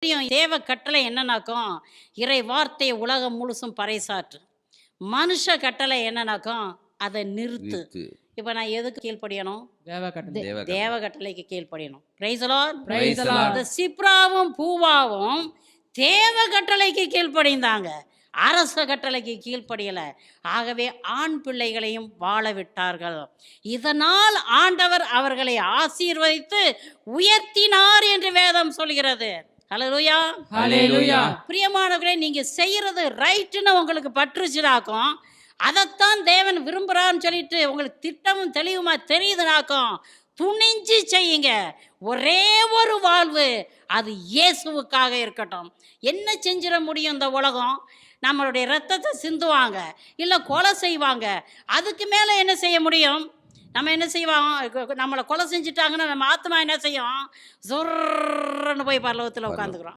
தேவ கட்டளை என்னன்னாக்கும், இறை வார்த்தையை உலகம் முழுசும் பறைசாற்று. மனுஷ கட்டளை என்னன்னாக்கும், அத நிறுத்து. நிறுத்து. இப்ப நான் எதுக்கு கீழ்ப்படியணும்? தேவ கட்டளை. தேவ தேவ கட்டளைக்கு கீழ்ப்படியணும். Praise the Lord. Praise the Lord. இந்த சிப்ராவும் பூவாவும் தேவ கட்டளைக்கு கீழ்ப்படிந்தாங்க. அரச கட்டளைக்கு கீழ்ப்படியல. ஆகவே ஆண் பிள்ளைகளையும் வாழ விட்டார்கள். இதனால் ஆண்டவர் அவர்களை ஆசீர்வதித்து உயர்த்தினார் என்று வேதம் சொல்கிறது. ஹல்லேலூயா. ஹல்லேலூயா. பிரியமானவர்களே, நீங்க செய்யறது ரைட்டுன்னு உங்களுக்கு பற்றுச்சுனாக்கும், அதைத்தான் தேவன் விரும்புறான்னு சொல்லிட்டு உங்களுக்கு திட்டமும் தெளிவுமா தெரியுதுனாக்கும், துணிஞ்சு செய்யுங்க. ஒரே ஒரு வாழ்வு, அது இயேசுவுக்காக இருக்கட்டும். என்ன செஞ்சிட முடியும் இந்த உலகம்? நம்மளுடைய ரத்தத்தை சிந்துவாங்க, இல்லை கொலை செய்வாங்க. அதுக்கு மேலே என்ன செய்ய முடியும்? நம்ம என்ன செய்வோம்? நம்மளை கொலை செஞ்சுட்டாங்கன்னா நம்ம ஆத்மா என்ன செய்யும்? சொர்ன்னு போய் பரலோகத்தில் உட்காந்துக்கிறோம்.